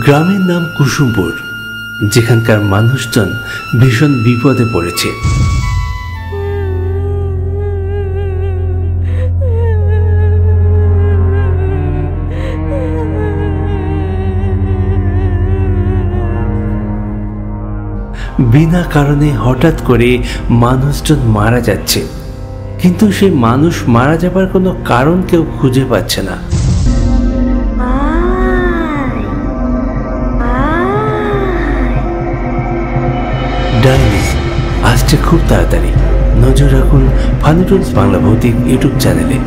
গ্রামের নাম কুসুমপুর, যেখানকার মানুষজন ভীষণ বিপদে পড়েছে। বিনা কারণে হঠাৎ করে মানুষজন মারা যাচ্ছে, কিন্তু সেই মানুষ মারা যাবার কোনো কারণ কেউ খুঁজে পাচ্ছে না। ডাইনি আসছে খুব তাড়াতাড়ি। নজর রাখুন ফানি টুলস বাংলা ভৌতিক ইউটিউব চ্যানেলে।